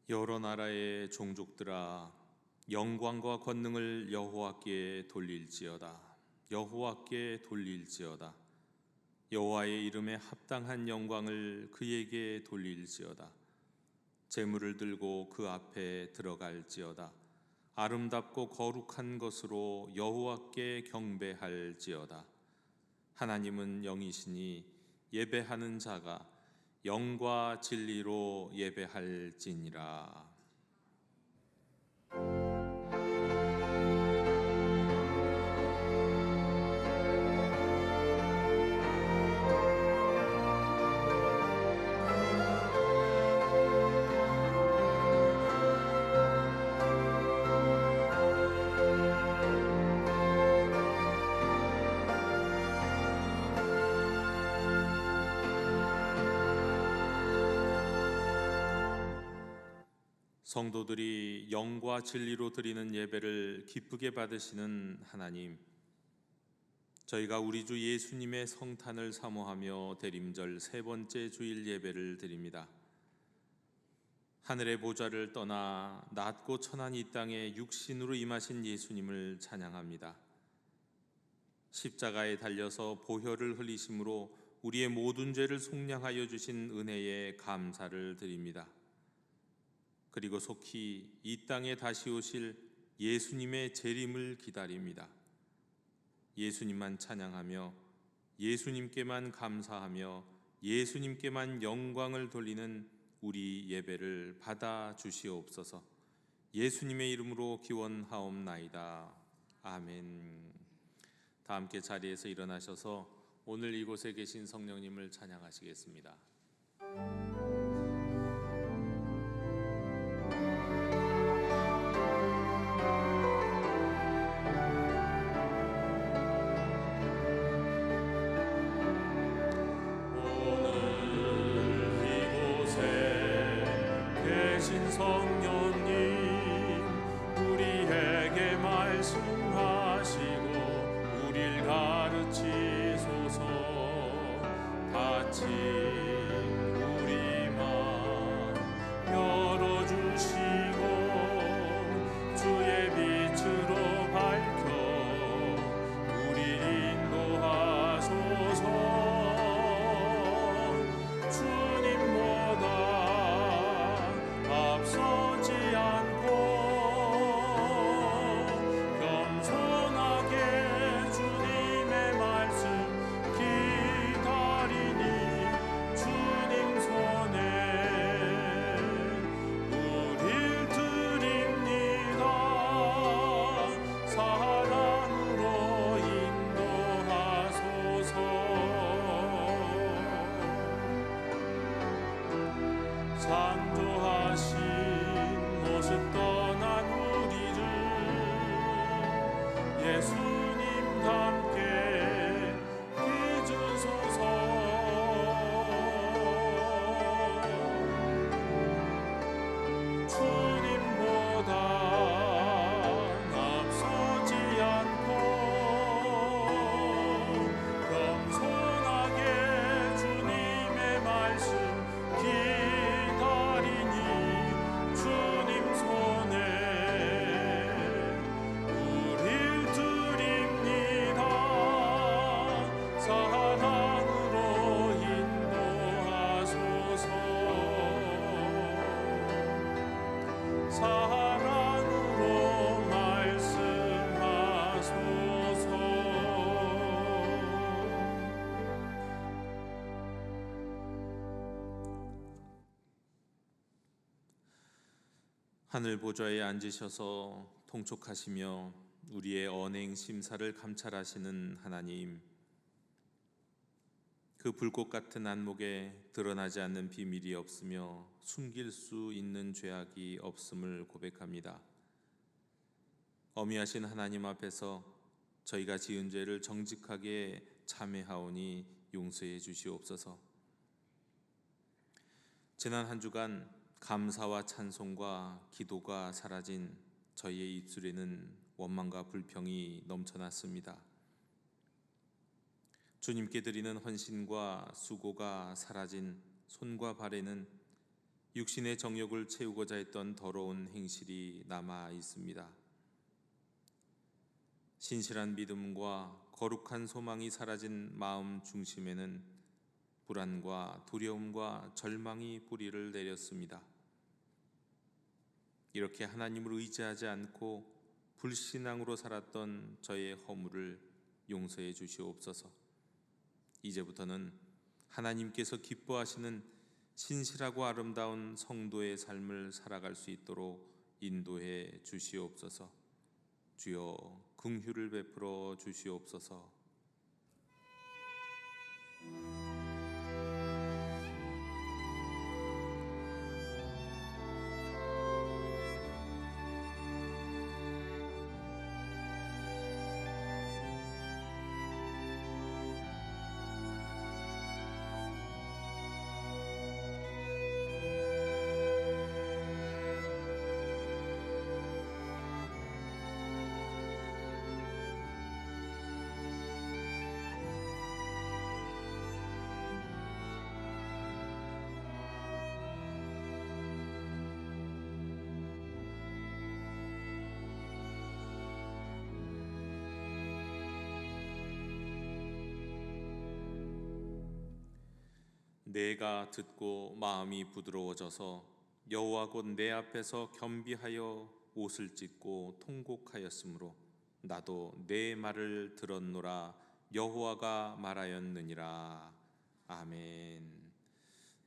여러 나라의 종족들아, 영광과 권능을 여호와께 돌릴지어다. 여호와께 돌릴지어다. 여호와의 이름에 합당한 영광을 그에게 돌릴지어다. 제물을 들고 그 앞에 들어갈지어다. 아름답고 거룩한 것으로 여호와께 경배할지어다. 하나님은 영이시니 예배하는 자가 영과 진리로 예배할지니라. 성도들이 영과 진리로 드리는 예배를 기쁘게 받으시는 하나님, 저희가 우리 주 예수님의 성탄을 사모하며 대림절 세 번째 주일 예배를 드립니다. 하늘의 보좌를 떠나 낮고 천한 이 땅에 육신으로 임하신 예수님을 찬양합니다. 십자가에 달려서 보혈을 흘리심으로 우리의 모든 죄를 속량하여 주신 은혜에 감사를 드립니다. 그리고 속히 이 땅에 다시 오실 예수님의 재림을 기다립니다. 예수님만 찬양하며 예수님께만 감사하며 예수님께만 영광을 돌리는 우리 예배를 받아 주시옵소서. 예수님의 이름으로 기원하옵나이다. 아멘. 다 함께 자리에서 일어나셔서 오늘 이곳에 계신 성령님을 찬양하시겠습니다. 성령님 우리에게 말씀하시고 우릴 가르치소서. 닫힌 우리 맘 열어주시고 주의 빛으로 밝혀 우릴 인도하소서. 주님보다 앞서지 않고 겸손하게 주님의 말씀 기다리니 주님 손에 우릴 드립니다. 사랑으로 인도하소서. 창조하신 모습 떠난 우리를 예수님 닮게 해주소서. 주님보다 앞서지 않고 겸손하게 주님의 말씀 기다리니 주님 손에 우릴 드립니다. 사랑으로 인도하소서. 사랑으로 말씀하소서. 하늘 보좌에 앉으셔서 통촉하시며 우리의 언행 심사를 감찰하시는 하나님, 그 불꽃 같은 안목에 드러나지 않는 비밀이 없으며 숨길 수 있는 죄악이 없음을 고백합니다. 어미하신 하나님 앞에서 저희가 지은 죄를 정직하게 참회하오니 용서해 주시옵소서. 지난 한 주간 감사와 찬송과 기도가 사라진 저희의 입술에는 원망과 불평이 넘쳐났습니다. 주님께 드리는 헌신과 수고가 사라진 손과 발에는 육신의 정욕을 채우고자 했던 더러운 행실이 남아 있습니다. 신실한 믿음과 거룩한 소망이 사라진 마음 중심에는 불안과 두려움과 절망이 뿌리를 내렸습니다. 이렇게 하나님을 의지하지 않고 불신앙으로 살았던 저의 허물을 용서해 주시옵소서. 이제부터는 하나님께서 기뻐하시는 신실하고 아름다운 성도의 삶을 살아갈 수 있도록 인도해 주시옵소서. 주여 긍휼을 베풀어 주시옵소서. 내가 듣고 마음이 부드러워져서 여호와 곧 내 앞에서 겸비하여 옷을 찢고 통곡하였으므로 나도 내 말을 들었노라. 여호와가 말하였느니라. 아멘.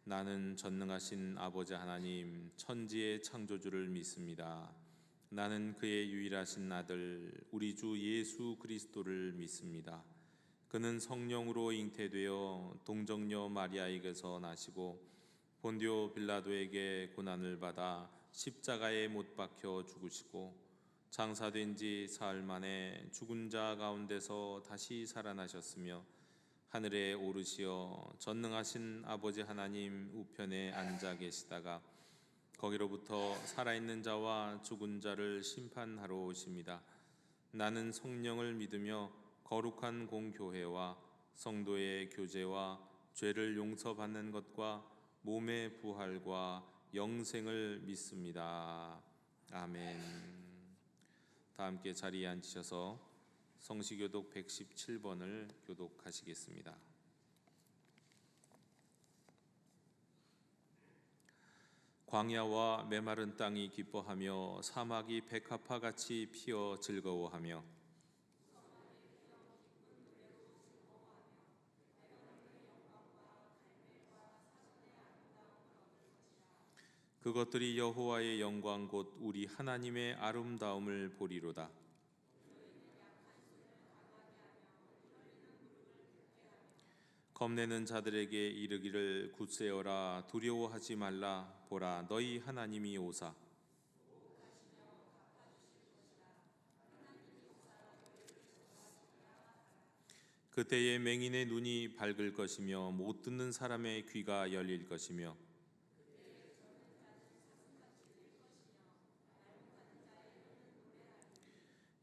나는 전능하신 아버지 하나님 천지의 창조주를 믿습니다. 나는 그의 유일하신 아들 우리 주 예수 그리스도를 믿습니다. 그는 성령으로 잉태되어 동정녀 마리아에게서 나시고 본디오 빌라도에게 고난을 받아 십자가에 못 박혀 죽으시고 장사된 지 사흘 만에 죽은 자 가운데서 다시 살아나셨으며 하늘에 오르시어 전능하신 아버지 하나님 우편에 앉아 계시다가 거기로부터 살아있는 자와 죽은 자를 심판하러 오십니다. 나는 성령을 믿으며 거룩한 공교회와 성도의 교제와 죄를 용서받는 것과 몸의 부활과 영생을 믿습니다. 아멘. 다 함께 자리에 앉으셔서 성시교독 117번을 교독하시겠습니다. 광야와 메마른 땅이 기뻐하며 사막이 백합화같이 피어 즐거워하며 그것들이 여호와의 영광 곧 우리 하나님의 아름다움을 보리로다. 겁내는 자들에게 이르기를 굳세어라 두려워하지 말라. 보라 너희 하나님이 오사 그때에 맹인의 눈이 밝을 것이며 못 듣는 사람의 귀가 열릴 것이며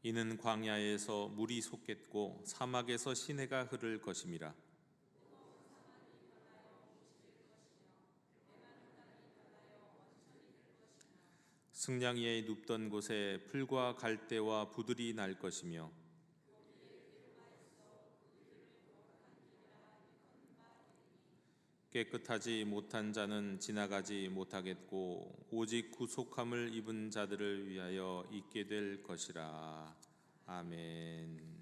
이는 광야에서 물이 솟겠고 사막에서 시내가 흐를 것임이라. 승냥 위에 눕던 곳에 풀과 갈대와 부들이 날 것이며 깨끗하지 못한 자는 지나가지 못하겠고 오직 구속함을 입은 자들을 위하여 있게 될 것이라. 아멘.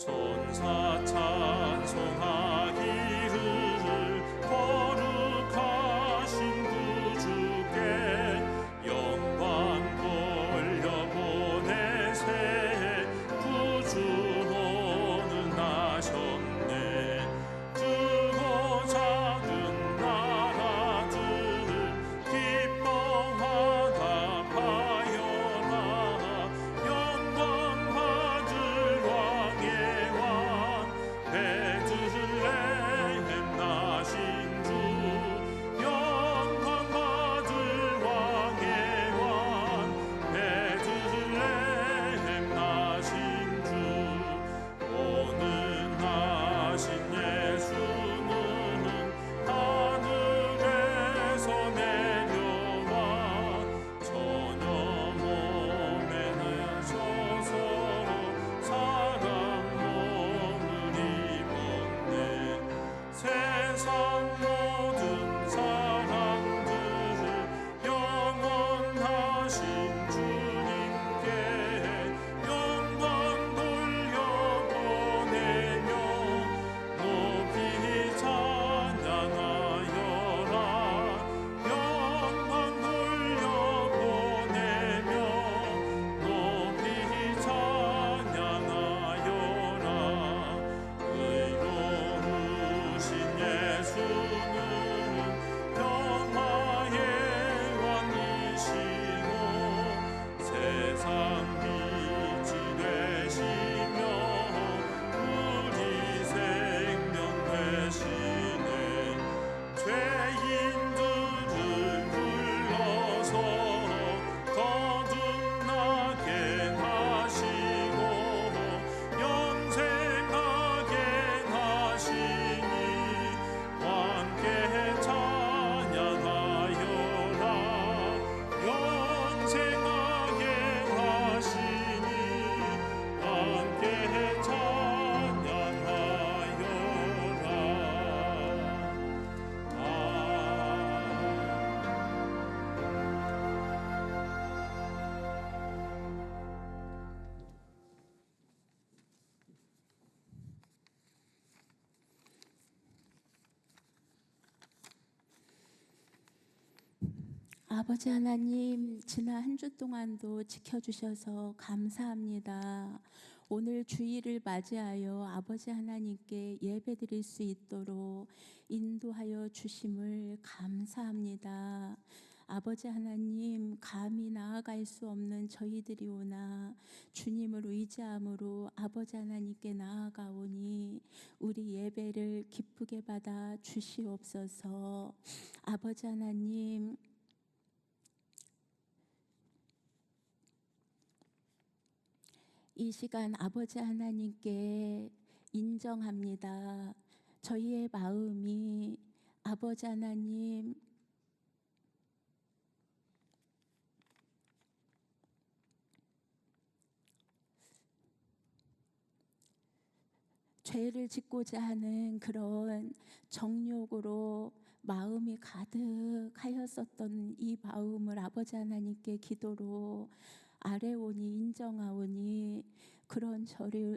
천사 찬송하기를 거룩하신 구주께 영광 돌려보내세. 구주 아버지 하나님, 지난 한 주 동안도 지켜주셔서 감사합니다. 오늘 주일을 맞이하여 아버지 하나님께 예배드릴 수 있도록 인도하여 주심을 감사합니다. 아버지 하나님, 감히 나아갈 수 없는 저희들이오나 주님을 의지함으로 아버지 하나님께 나아가오니 우리 예배를 기쁘게 받아 주시옵소서. 아버지 하나님, 이 시간 아버지 하나님께 인정합니다. 저희의 마음이 아버지 하나님, 죄를 짓고자 하는 그런 정욕으로 마음이 가득하였었던 이 마음을 아버지 하나님께 기도로 아뢰오니 인정하오니 그런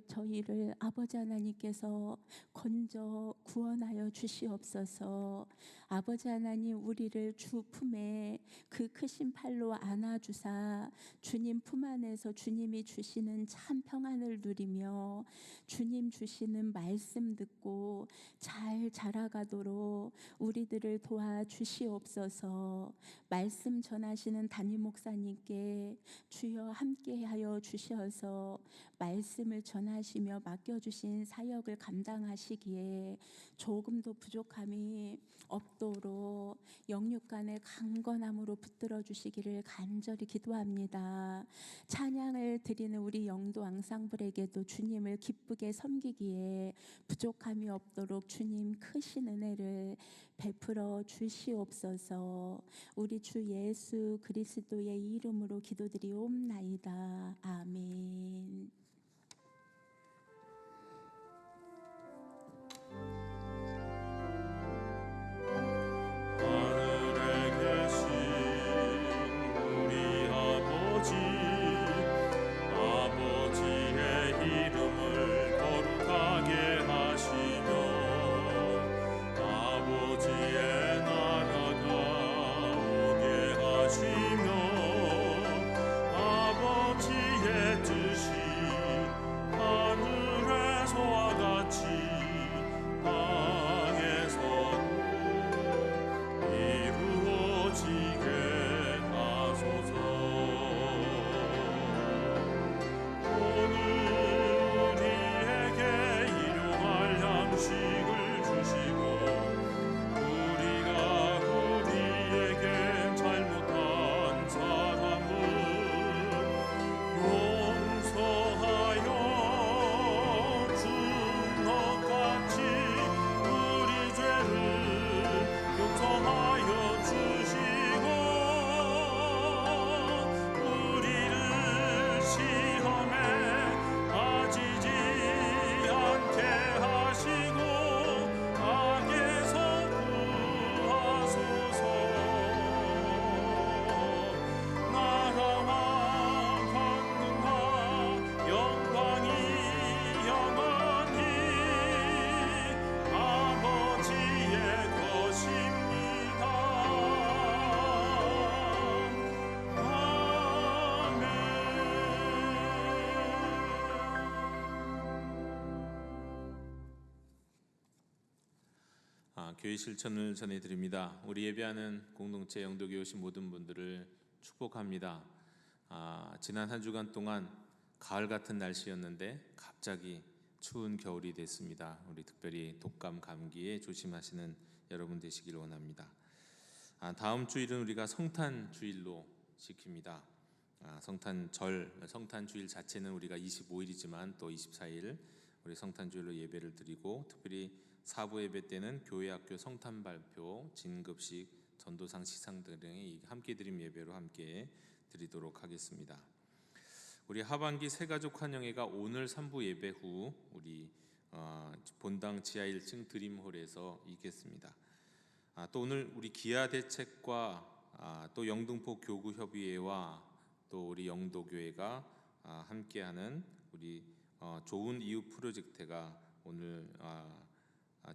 저희를 아버지 하나님께서 건져 구원하여 주시옵소서. 아버지 하나님, 우리를 주 품에 그 크신 팔로 안아주사 주님 품 안에서 주님이 주시는 참 평안을 누리며 주님 주시는 말씀 듣고 잘 자라가도록 우리들을 도와주시옵소서. 말씀 전하시는 담임 목사님께 주여 함께하여 주셔서 말씀을 전하시며 맡겨주신 사역을 감당하시기에 조금도 부족함이 없도록 영육간의 강건함으로 붙들어 주시기를 간절히 기도합니다. 찬양을 드리는 우리 영도 앙상블에게도 주님을 기쁘게 섬기기에 부족함이 없도록 주님 크신 은혜를 베풀어 주시옵소서. 우리 주 예수 그리스도의 이름으로 기도드리옵나이다. 아멘. 하늘에 계신 우리 아버지, 아버지의 이름을 거룩하게 하시며 아버지의 나라가 오게 하시며 아버지의 뜻이 하늘에서와 같이 땅에서도 이루어지게 하소서. 오늘 우리에게 일용할 양식을 주시고 우리가 우리에게 잘못한 사람을 용서하여 준 것 같이 우리 죄를 용서하여 주시고 우리를 시험에 빠지지 않게 하시고 악에서 구하소서. 나라와 권능과 영광이 영원히 아버지의 것입니다. 교회 실천을 전해드립니다. 우리 예배하는 공동체 영도교회 오신 모든 분들을 축복합니다. 지난 한 주간 동안 가을 같은 날씨였는데 갑자기 추운 겨울이 됐습니다. 우리 특별히 독감 감기에 조심하시는 여러분 되시길 원합니다. 다음 주일은 우리가 성탄 주일로 지킵니다. 성탄 주일 자체는 우리가 25일이지만 또 24일 우리 성탄 주일로 예배를 드리고 특별히 사부 예배 때는 교회 학교 성탄 발표, 진급식, 전도상 시상 등의 함께 드림 예배로 함께 드리도록 하겠습니다. 우리 하반기 새가족 환영회가 오늘 3부 예배 후 우리 본당 지하 1층 드림홀에서 있겠습니다. 또 오늘 우리 기아 대책과 또 영등포 교구협의회와 또 우리 영도교회가 함께하는 우리 좋은 이웃 프로젝트가 오늘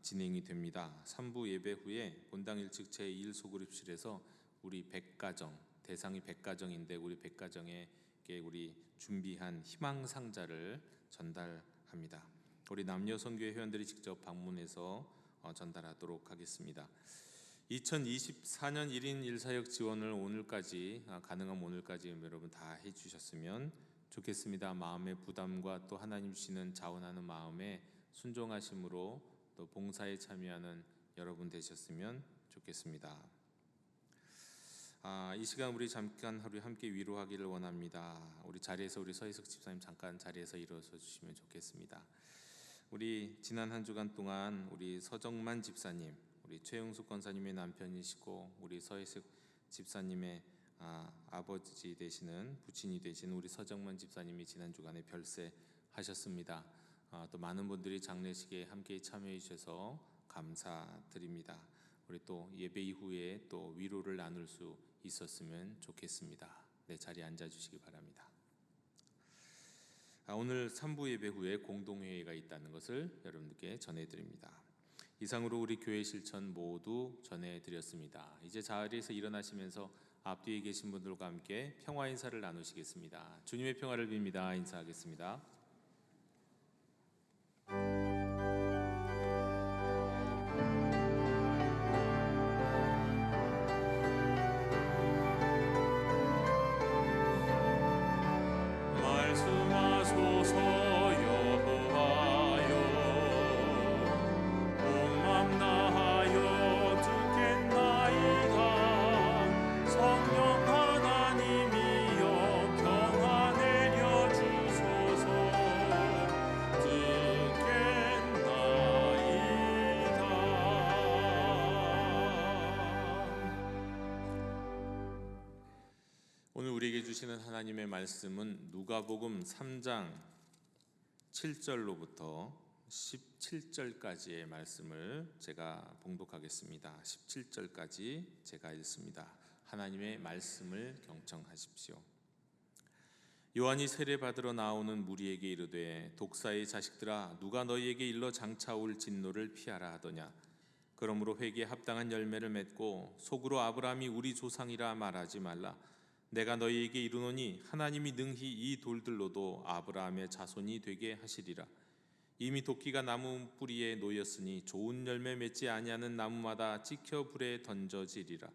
진행이 됩니다. 3부 예배 후에 본당 1층 제1소그룹실에서 우리 100가정, 대상이 100가정인데 우리 100가정에게 우리 준비한 희망 상자를 전달합니다. 우리 남녀 선교회 회원들이 직접 방문해서 전달하도록 하겠습니다. 2024년 1인 1사역 지원을 오늘까지 가능하면 오늘까지 여러분 다 해주셨으면 좋겠습니다. 마음의 부담과 또 하나님 주시는 자원하는 마음에 순종하심으로 또 봉사에 참여하는 여러분 되셨으면 좋겠습니다. 이 시간 우리 잠깐 하루 함께 위로하기를 원합니다. 우리 자리에서 우리 서희석 집사님 잠깐 자리에서 일어서 주시면 좋겠습니다. 우리 지난 한 주간 동안 우리 서정만 집사님, 우리 최영숙 권사님의 남편이시고 우리 서희석 집사님의 아버지 되시는 부친이 되시는 우리 서정만 집사님이 지난 주간에 별세하셨습니다. 또 많은 분들이 장례식에 함께 참여해 주셔서 감사드립니다. 우리 또 예배 이후에 또 위로를 나눌 수 있었으면 좋겠습니다. 네, 자리에 앉아 주시기 바랍니다. 오늘 3부 예배 후에 공동회의가 있다는 것을 여러분들께 전해드립니다. 이상으로 우리 교회 실천 모두 전해드렸습니다. 이제 자리에서 일어나시면서 앞뒤에 계신 분들과 함께 평화 인사를 나누시겠습니다. 주님의 평화를 빕니다. 인사하겠습니다. 말씀하소서 여호와여, 복만 다하여 듣겠나이다. 성령 하나님이여 평화 내려주소서. 듣겠나이다. 오늘 우리에게 주시는 하나님의 말씀은 누가복음 3장 7절로부터 17절까지의 말씀을 제가 봉독하겠습니다. 17절까지 제가 읽습니다. 하나님의 말씀을 경청하십시오. 요한이 세례받으러 나오는 무리에게 이르되 독사의 자식들아, 누가 너희에게 일러 장차 올 진노를 피하라 하더냐. 그러므로 회개에 합당한 열매를 맺고 속으로 아브라함이 우리 조상이라 말하지 말라. 내가 너희에게 이르노니 하나님이 능히 이 돌들로도 아브라함의 자손이 되게 하시리라. 이미 도끼가 나무 뿌리에 놓였으니 좋은 열매 맺지 아니하는 나무마다 찍혀 불에 던져지리라.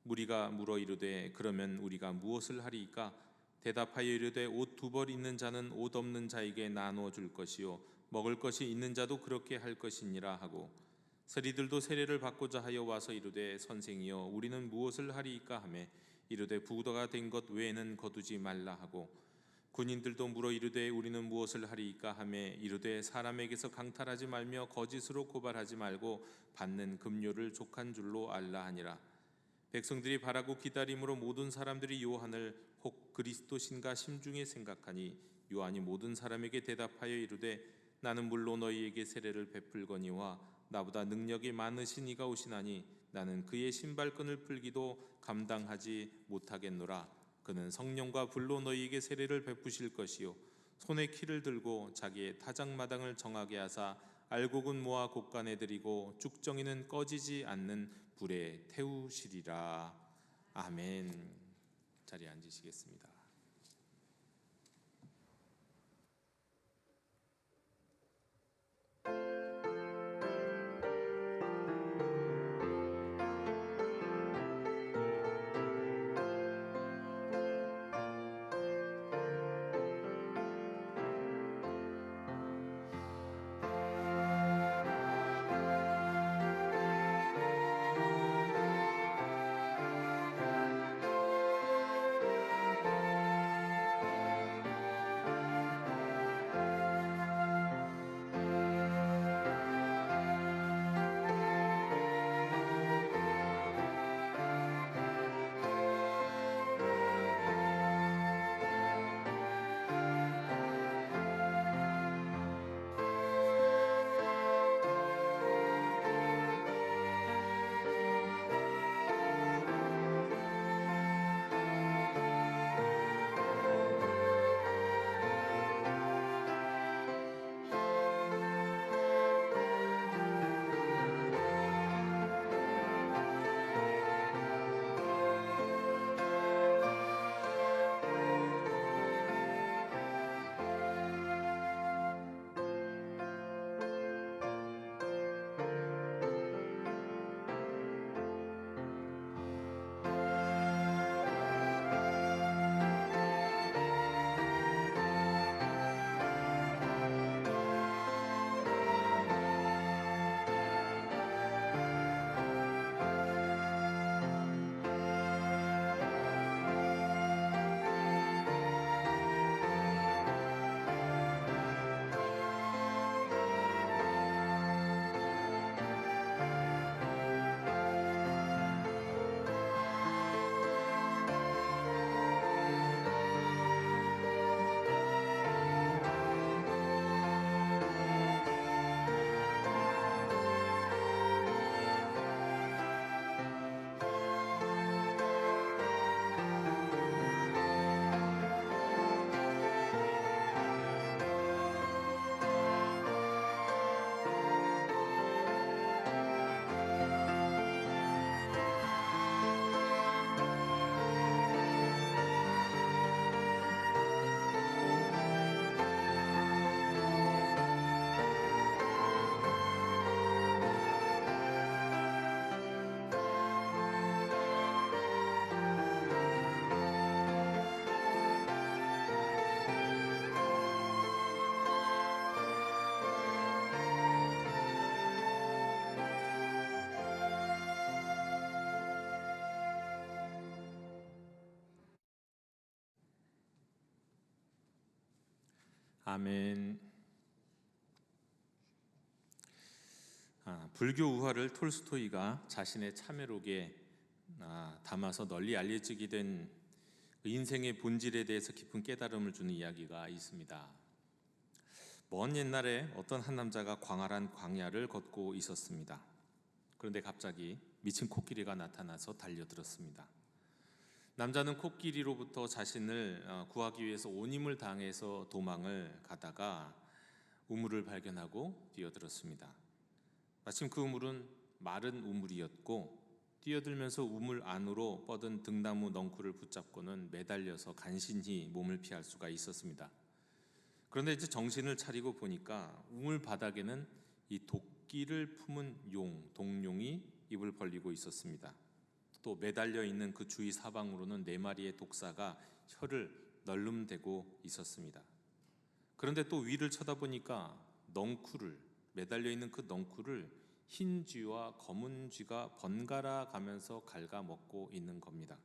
무리가 물어 이르되 그러면 우리가 무엇을 하리이까? 대답하여 이르되 옷 2벌 있는 자는 옷 없는 자에게 나누어 줄 것이요 먹을 것이 있는 자도 그렇게 할 것이니라 하고, 세리들도 세례를 받고자 하여 와서 이르되 선생이여 우리는 무엇을 하리이까 하매 이르되 부도가 된 것 외에는 거두지 말라 하고, 군인들도 물어 이르되 우리는 무엇을 하리이까 하매 이르되 사람에게서 강탈하지 말며 거짓으로 고발하지 말고 받는 급료를 족한 줄로 알라 하니라. 백성들이 바라고 기다림으로 모든 사람들이 요한을 혹 그리스도신가 심중에 생각하니, 요한이 모든 사람에게 대답하여 이르되 나는 물로 너희에게 세례를 베풀거니와 나보다 능력이 많으신 이가 오시나니 나는 그의 신발끈을 풀기도 감당하지 못하겠노라. 그는 성령과 불로 너희에게 세례를 베푸실 것이요 손에 키를 들고 자기의 타작마당을 정하게 하사 알곡은 모아 곡간에 들이고 쭉정이는 꺼지지 않는 불에 태우시리라. 아멘. 자리에 앉으시겠습니다. 아멘. 불교 우화를 톨스토이가 자신의 참회록에 담아서 널리 알려지게 된 인생의 본질에 대해서 깊은 깨달음을 주는 이야기가 있습니다. 먼 옛날에 어떤 한 남자가 광활한 광야를 걷고 있었습니다. 그런데 갑자기 미친 코끼리가 나타나서 달려들었습니다. 남자는 코끼리로부터 자신을 구하기 위해서 온 힘을 다해서 도망을 가다가 우물을 발견하고 뛰어들었습니다. 마침 그 우물은 마른 우물이었고 뛰어들면서 우물 안으로 뻗은 등나무 넝쿨을 붙잡고는 매달려서 간신히 몸을 피할 수가 있었습니다. 그런데 이제 정신을 차리고 보니까 우물 바닥에는 이 도끼를 품은 동룡이 입을 벌리고 있었습니다. 또 매달려 있는 그 주위 사방으로는 4마리의 독사가 혀를 널름대고 있었습니다. 그런데 또 위를 쳐다보니까 매달려 있는 그 넝쿨을 흰 쥐와 검은 쥐가 번갈아 가면서 갉아먹고 있는 겁니다.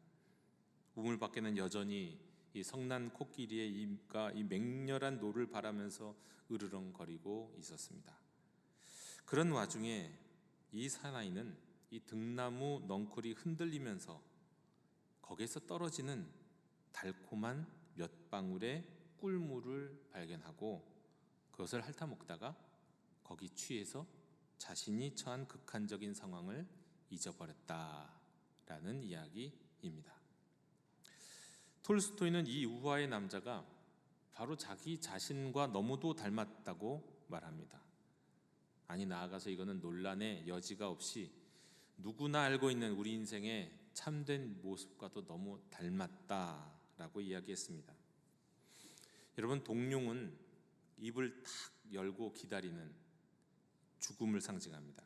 우물 밖에는 여전히 이 성난 코끼리의 입과 이 맹렬한 노를 바라면서 으르렁거리고 있었습니다. 그런 와중에 이 사나이는 이 등나무 넝쿨이 흔들리면서 거기에서 떨어지는 달콤한 몇 방울의 꿀물을 발견하고 그것을 핥아먹다가 거기 취해서 자신이 처한 극한적인 상황을 잊어버렸다라는 이야기입니다. 톨스토이는 이 우화의 남자가 바로 자기 자신과 너무도 닮았다고 말합니다. 아니, 나아가서 이거는 논란의 여지가 없이 누구나 알고 있는 우리 인생의 참된 모습과도 너무 닮았다라고 이야기했습니다. 여러분, 동룡은 입을 탁 열고 기다리는 죽음을 상징합니다.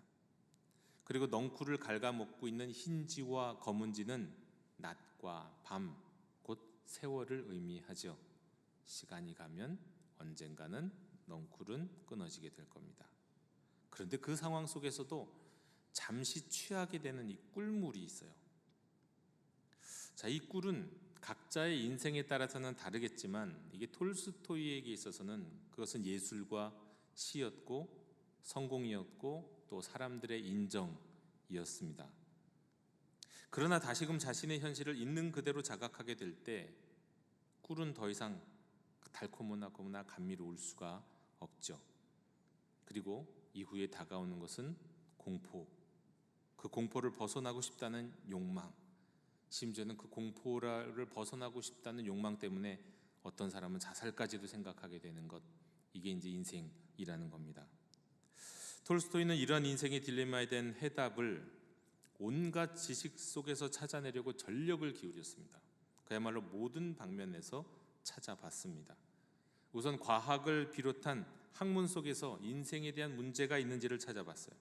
그리고 넝쿨을 갉아먹고 있는 흰쥐와 검은쥐는 낮과 밤, 곧 세월을 의미하죠. 시간이 가면 언젠가는 넝쿨은 끊어지게 될 겁니다. 그런데 그 상황 속에서도 잠시 취하게 되는 이 꿀물이 있어요. 자, 이 꿀은 각자의 인생에 따라서는 다르겠지만 이게 톨스토이에게 있어서는 그것은 예술과 시였고 성공이었고 또 사람들의 인정이었습니다. 그러나 다시금 자신의 현실을 있는 그대로 자각하게 될 때 꿀은 더 이상 달콤하거나 감미로울 수가 없죠. 그리고 이후에 다가오는 것은 공포, 그 공포를 벗어나고 싶다는 욕망, 심지어는 그 공포를 벗어나고 싶다는 욕망 때문에 어떤 사람은 자살까지도 생각하게 되는 것, 이게 이제 인생이라는 겁니다. 톨스토이는 이러한 인생의 딜레마에 대한 해답을 온갖 지식 속에서 찾아내려고 전력을 기울였습니다. 그야말로 모든 방면에서 찾아봤습니다. 우선 과학을 비롯한 학문 속에서 인생에 대한 문제가 있는지를 찾아봤어요.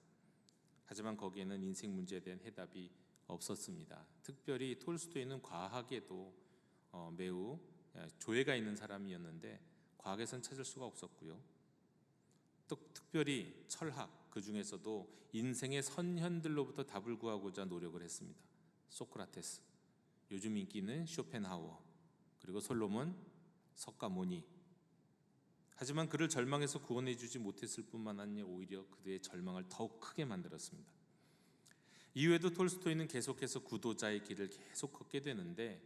하지만 거기에는 인생 문제에 대한 해답이 없었습니다. 특별히 톨스토이는 과학에도 매우 조예가 있는 사람이었는데 과학에선 찾을 수가 없었고요. 또 특별히 철학, 그 중에서도 인생의 선현들로부터 답을 구하고자 노력을 했습니다. 소크라테스, 요즘 인기 있는 쇼펜하우어, 그리고 솔로몬, 석가모니. 하지만 그를 절망에서 구원해주지 못했을 뿐만 아니라 오히려 그의 절망을 더욱 크게 만들었습니다. 이후에도 톨스토이는 계속해서 구도자의 길을 계속 걷게 되는데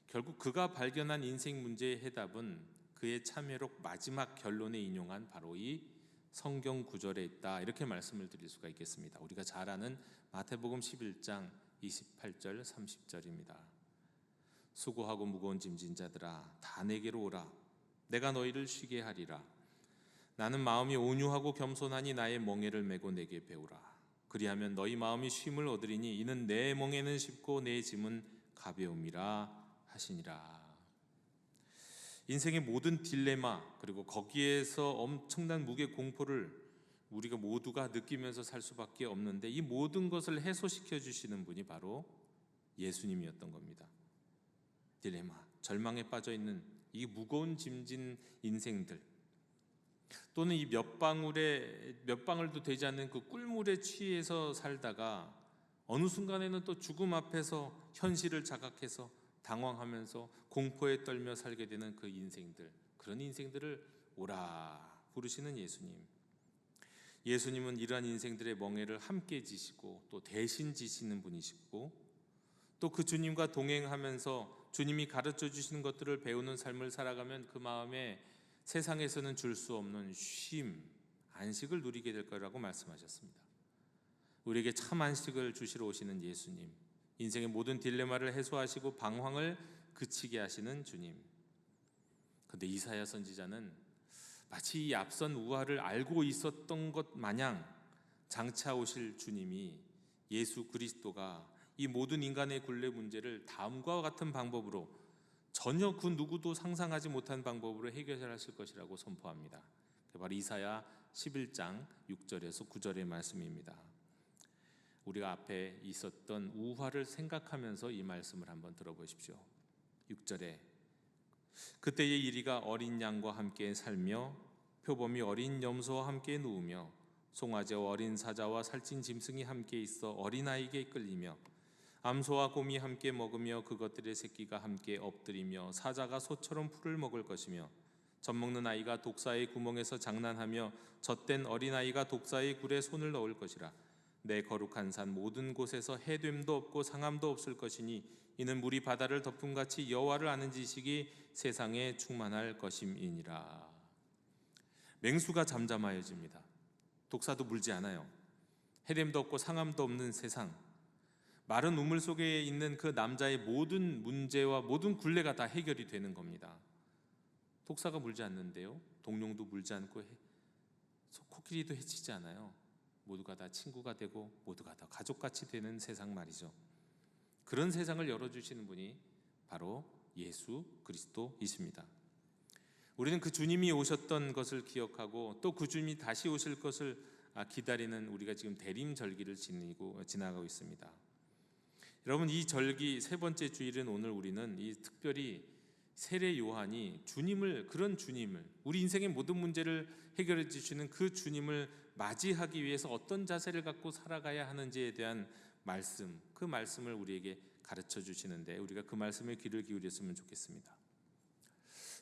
결국 그가 발견한 인생 문제의 해답은 그의 참회록 마지막 결론에 인용한 바로 이 성경 구절에 있다, 이렇게 말씀을 드릴 수가 있겠습니다. 우리가 잘 아는 마태복음 11장 28절 30절입니다. 수고하고 무거운 짐진 자들아, 다 내게로 오라. 내가 너희를 쉬게 하리라. 나는 마음이 온유하고 겸손하니 나의 멍에를 메고 내게 배우라. 그리하면 너희 마음이 쉼을 얻으리니 이는 내 멍에는 쉽고 내 짐은 가벼움이라 하시니라. 인생의 모든 딜레마, 그리고 거기에서 엄청난 무게 공포를 우리가 모두가 느끼면서 살 수밖에 없는데 이 모든 것을 해소시켜 주시는 분이 바로 예수님이었던 겁니다. 딜레마, 절망에 빠져 있는 이 무거운 짐진 인생들, 또는 이 몇 방울도 되지 않는 그 꿀물에 취해서 살다가 어느 순간에는 또 죽음 앞에서 현실을 자각해서 당황하면서 공포에 떨며 살게 되는 그 인생들, 그런 인생들을 오라 부르시는 예수님. 예수님은 이러한 인생들의 멍에를 함께 지시고 또 대신 지시는 분이시고, 또 그 주님과 동행하면서 주님이 가르쳐 주시는 것들을 배우는 삶을 살아가면 그 마음에 세상에서는 줄 수 없는 쉼, 안식을 누리게 될 거라고 말씀하셨습니다. 우리에게 참 안식을 주시러 오시는 예수님, 인생의 모든 딜레마를 해소하시고 방황을 그치게 하시는 주님. 그런데 이사야 선지자는 마치 이 앞선 우화를 알고 있었던 것 마냥 장차 오실 주님이, 예수 그리스도가 이 모든 인간의 굴레 문제를 다음과 같은 방법으로, 전혀 그 누구도 상상하지 못한 방법으로 해결하실 것이라고 선포합니다. 바로 이사야 11장 6절에서 9절의 말씀입니다. 우리가 앞에 있었던 우화를 생각하면서 이 말씀을 한번 들어보십시오. 6절에 그때의 이리가 어린 양과 함께 살며 표범이 어린 염소와 함께 누우며 송아지와 어린 사자와 살찐 짐승이 함께 있어 어린아이에게 끌리며 암소와 곰이 함께 먹으며 그것들의 새끼가 함께 엎드리며 사자가 소처럼 풀을 먹을 것이며 젖먹는 아이가 독사의 구멍에서 장난하며 젖된 어린아이가 독사의 굴에 손을 넣을 것이라. 내 거룩한 산 모든 곳에서 해됨도 없고 상함도 없을 것이니 이는 물이 바다를 덮음같이 여호와를 아는 지식이 세상에 충만할 것임이니라. 맹수가 잠잠하여집니다. 독사도 물지 않아요. 해됨도 없고 상함도 없는 세상, 마른 우물 속에 있는 그 남자의 모든 문제와 모든 굴레가 다 해결이 되는 겁니다. 독사가 물지 않는데요, 동룡도 물지 않고 코끼리도 해치지 않아요. 모두가 다 친구가 되고 모두가 다 가족같이 되는 세상 말이죠. 그런 세상을 열어주시는 분이 바로 예수 그리스도이십니다. 우리는 그 주님이 오셨던 것을 기억하고 또 그 주님이 다시 오실 것을 기다리는 우리가 지금 대림절기를 지나가고 있습니다. 여러분, 이 절기 세 번째 주일은 오늘 우리는 이 특별히 세례 요한이 주님을, 그런 주님을, 우리 인생의 모든 문제를 해결해 주시는 그 주님을 맞이하기 위해서 어떤 자세를 갖고 살아가야 하는지에 대한 말씀, 그 말씀을 우리에게 가르쳐 주시는데 우리가 그 말씀에 귀를 기울였으면 좋겠습니다.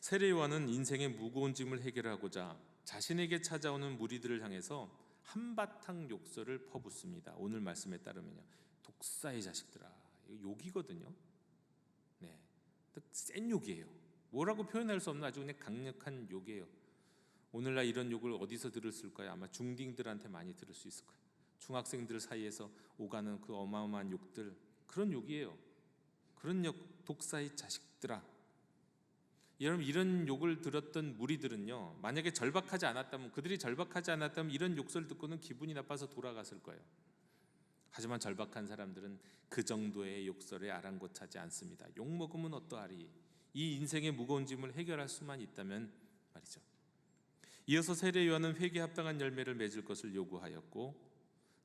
세례 요한은 인생의 무거운 짐을 해결하고자 자신에게 찾아오는 무리들을 향해서 한바탕 욕설을 퍼붓습니다. 오늘 말씀에 따르면요, 독사의 자식들아, 이거 욕이거든요. 네, 센 욕이에요. 뭐라고 표현할 수 없는 아주 그냥 강력한 욕이에요. 오늘날 이런 욕을 어디서 들었을까요? 아마 중딩들한테 많이 들을 수 있을 거예요. 중학생들 사이에서 오가는 그 어마어마한 욕들, 그런 욕이에요. 그런 욕, 독사의 자식들아. 여러분, 이런 욕을 들었던 무리들은요, 만약에 절박하지 않았다면, 그들이 절박하지 않았다면 이런 욕설 듣고는 기분이 나빠서 돌아갔을 거예요. 하지만 절박한 사람들은 그 정도의 욕설에 아랑곳하지 않습니다. 욕 먹으면 어떠하리? 이 인생의 무거운 짐을 해결할 수만 있다면 말이죠. 이어서 세례 요한은 회개에 합당한 열매를 맺을 것을 요구하였고,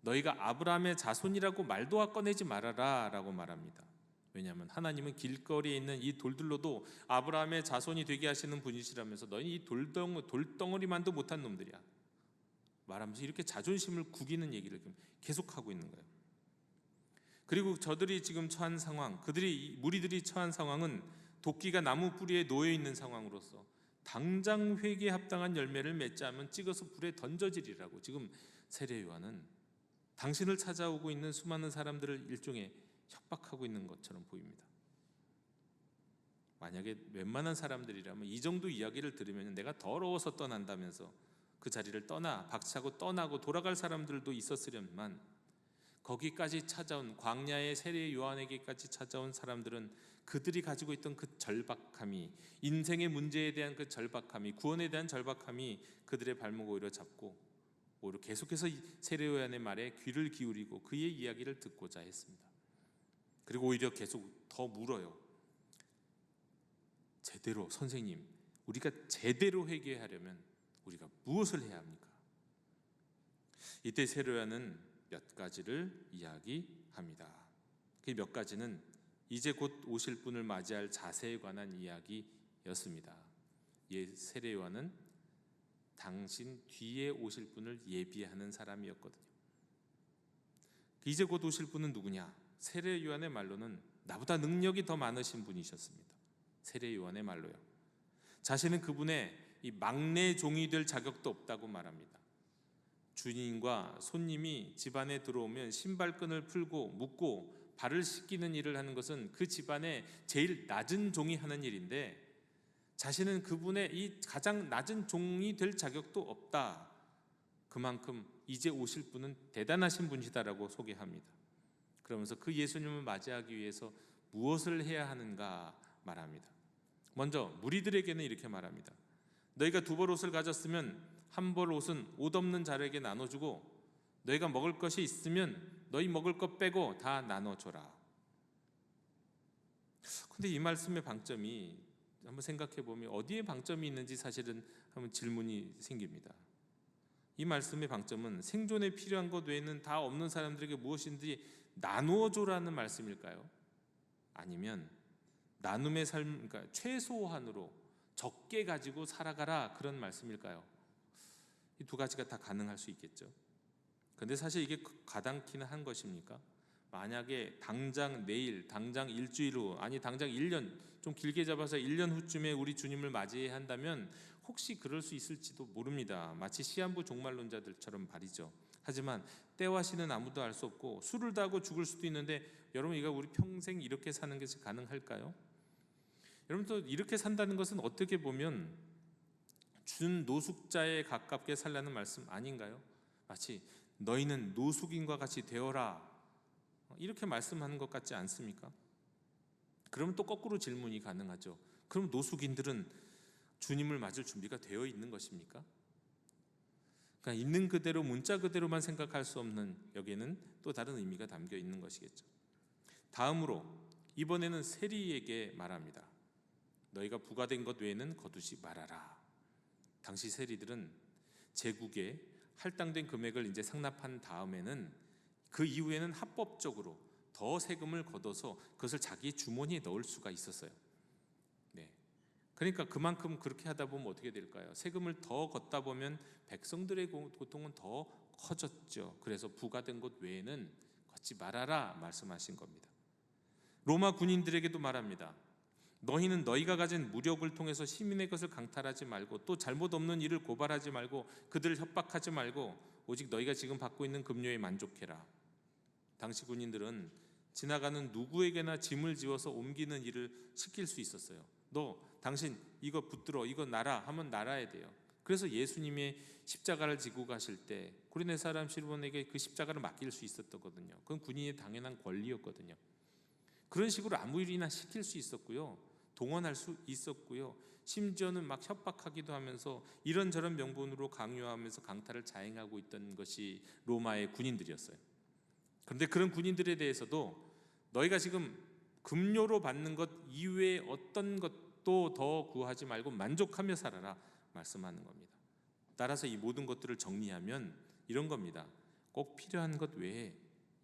너희가 아브라함의 자손이라고 말도 꺼내지 말아라 라고 말합니다. 왜냐하면 하나님은 길거리에 있는 이 돌들로도 아브라함의 자손이 되게 하시는 분이시라면서 너희 이 돌덩어리만도 못한 놈들이야 말하면서 이렇게 자존심을 구기는 얘기를 계속하고 있는 거예요. 그리고 저들이 지금 처한 상황, 무리들이 처한 상황은 도끼가 나무 뿌리에 놓여 있는 상황으로서 당장 회개에 합당한 열매를 맺지 않으면 찍어서 불에 던져지리라고 지금 세례 요한은 당신을 찾아오고 있는 수많은 사람들을 일종의 협박하고 있는 것처럼 보입니다. 만약에 웬만한 사람들이라면 이 정도 이야기를 들으면 내가 더러워서 떠난다면서 그 자리를 박차고 떠나고 돌아갈 사람들도 있었으련만, 거기까지 찾아온 광야의 세례 요한에게까지 찾아온 사람들은 그들이 가지고 있던 그 절박함이, 인생의 문제에 대한 그 절박함이, 구원에 대한 절박함이 그들의 발목을 오히려 잡고 오히려 계속해서 세례 요한의 말에 귀를 기울이고 그의 이야기를 듣고자 했습니다. 그리고 오히려 계속 더 물어요. 제대로, 선생님, 우리가 제대로 회개하려면 우리가 무엇을 해야 합니까? 이때 세례 요한은 몇 가지를 이야기합니다. 그 몇 가지는 이제 곧 오실 분을 맞이할 자세에 관한 이야기였습니다. 세례 요한은 당신 뒤에 오실 분을 예비하는 사람이었거든요. 이제 곧 오실 분은 누구냐? 세례 요한의 말로는 나보다 능력이 더 많으신 분이셨습니다. 세례 요한의 말로요. 자신은 그분의 이 막내 종이 될 자격도 없다고 말합니다. 주인과 손님이 집안에 들어오면 신발끈을 풀고 묶고 발을 씻기는 일을 하는 것은 그 집안의 제일 낮은 종이 하는 일인데, 자신은 그분의 이 가장 낮은 종이 될 자격도 없다. 그만큼 이제 오실 분은 대단하신 분이다라고 소개합니다. 그러면서 그 예수님을 맞이하기 위해서 무엇을 해야 하는가 말합니다. 먼저 무리들에게는 이렇게 말합니다. 너희가 2벌 옷을 가졌으면 1벌 옷은 옷 없는 자에게 나눠주고, 너희가 먹을 것이 있으면 너희 먹을 것 빼고 다 나눠줘라. 근데 이 말씀의 방점이, 한번 생각해 보면 어디에 방점이 있는지 사실은 한번 질문이 생깁니다. 이 말씀의 방점은 생존에 필요한 것 외에는 다 없는 사람들에게 무엇인지 나누어줘라는 말씀일까요? 아니면 나눔의 삶, 그러니까 최소한으로 적게 가지고 살아가라, 그런 말씀일까요? 이 2가지가 다 가능할 수 있겠죠. 근데 사실 이게 가당키는 한 것입니까? 만약에 당장 내일, 당장 일주일 후, 아니 당장 1년, 좀 길게 잡아서 1년 후쯤에 우리 주님을 맞이해야 한다면 혹시 그럴 수 있을지도 모릅니다. 마치 시한부 종말론자들처럼 말이죠. 하지만 때와 시는 아무도 알 수 없고 술을 다하고 죽을 수도 있는데, 여러분 이거 우리 평생 이렇게 사는 것이 가능할까요? 여러분, 또 이렇게 산다는 것은 어떻게 보면 준 노숙자에 가깝게 살라는 말씀 아닌가요? 마치 너희는 노숙인과 같이 되어라, 이렇게 말씀하는 것 같지 않습니까? 그러면 또 거꾸로 질문이 가능하죠. 그럼 노숙인들은 주님을 맞을 준비가 되어 있는 것입니까? 그러니까 있는 그대로, 문자 그대로만 생각할 수 없는, 여기에는 또 다른 의미가 담겨 있는 것이겠죠. 다음으로 이번에는 세리에게 말합니다. 너희가 부과된 것 외에는 거두지 말아라. 당시 세리들은 제국에 할당된 금액을 이제 상납한 다음에는, 그 이후에는 합법적으로 더 세금을 걷어서 그것을 자기 주머니에 넣을 수가 있었어요. 그러니까 그만큼 그렇게 하다 보면 어떻게 될까요? 세금을 더 걷다 보면 백성들의 고통은 더 커졌죠. 그래서 부과된 것 외에는 걷지 말아라 말씀하신 겁니다. 로마 군인들에게도 말합니다. 너희는 너희가 가진 무력을 통해서 시민의 것을 강탈하지 말고, 또 잘못 없는 일을 고발하지 말고, 그들을 협박하지 말고, 오직 너희가 지금 받고 있는 급료에 만족해라. 당시 군인들은 지나가는 누구에게나 짐을 지워서 옮기는 일을 시킬 수 있었어요. 너 당신 이거 붙들어, 이거 나라 하면 날아야 돼요. 그래서 예수님의 십자가를 지고 가실 때 구레네 사람 시몬에게 그 십자가를 맡길 수 있었거든요. 그건 군인의 당연한 권리였거든요. 그런 식으로 아무 일이나 시킬 수 있었고요, 동원할 수 있었고요, 심지어는 막 협박하기도 하면서 이런저런 명분으로 강요하면서 강탈을 자행하고 있던 것이 로마의 군인들이었어요. 그런데 그런 군인들에 대해서도 너희가 지금 급료로 받는 것 이외에 어떤 것도 더 구하지 말고 만족하며 살아라 말씀하는 겁니다. 따라서 이 모든 것들을 정리하면 이런 겁니다. 꼭 필요한 것 외에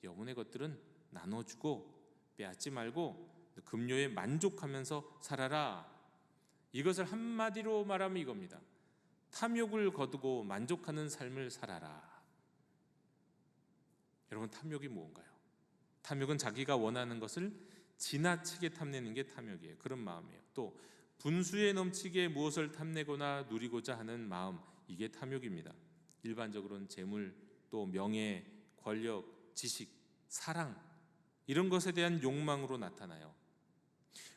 영혼의 것들은 나눠주고 빼앗지 말고 급료에 만족하면서 살아라. 이것을 한마디로 말하면 이겁니다. 탐욕을 거두고 만족하는 삶을 살아라. 여러분, 탐욕이 뭔가요? 탐욕은 자기가 원하는 것을 지나치게 탐내는 게 탐욕이에요. 그런 마음이에요. 또 분수에 넘치게 무엇을 탐내거나 누리고자 하는 마음, 이게 탐욕입니다. 일반적으로는 재물, 또 명예, 권력, 지식, 사랑, 이런 것에 대한 욕망으로 나타나요.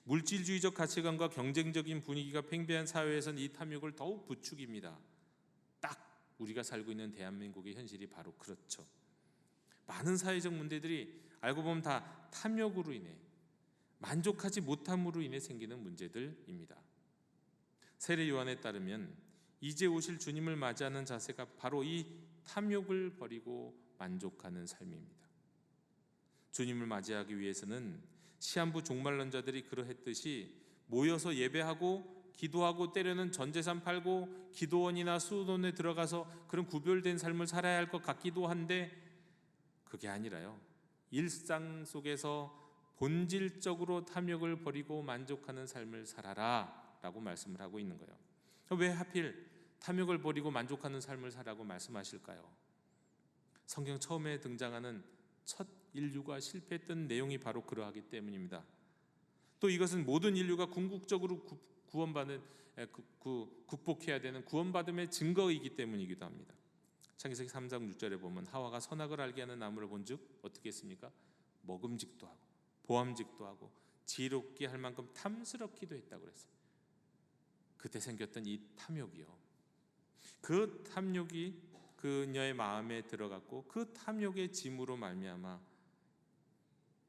물질주의적 가치관과 경쟁적인 분위기가 팽배한 사회에서는 이 탐욕을 더욱 부추깁니다. 딱 우리가 살고 있는 대한민국의 현실이 바로 그렇죠. 많은 사회적 문제들이 알고 보면 다 탐욕으로 인해, 만족하지 못함으로 인해 생기는 문제들입니다. 세례 요한에 따르면 이제 오실 주님을 맞이하는 자세가 바로 이 탐욕을 버리고 만족하는 삶입니다. 주님을 맞이하기 위해서는 시한부 종말론자들이 그러했듯이 모여서 예배하고 기도하고 때로는 전재산 팔고 기도원이나 수도원에 들어가서 그런 구별된 삶을 살아야 할 것 같기도 한데, 그게 아니라요, 일상 속에서 본질적으로 탐욕을 버리고 만족하는 삶을 살아라 라고 말씀을 하고 있는 거예요. 왜 하필 탐욕을 버리고 만족하는 삶을 살라고 말씀하실까요? 성경 처음에 등장하는 첫 인류가 실패했던 내용이 바로 그러하기 때문입니다. 또 이것은 모든 인류가 궁극적으로 극복해야 되는 구원받음의 증거이기 때문이기도 합니다. 창세기 3장 6절에 보면 하와가 선악을 알게 하는 나무를 본즉 어떻게 했습니까? 먹음직도 하고 보암직도 하고 지혜롭게 할 만큼 탐스럽기도 했다고 그랬어요. 그때 생겼던 이 탐욕이요, 그 탐욕이 그녀의 마음에 들어갔고 그 탐욕의 짐으로 말미암아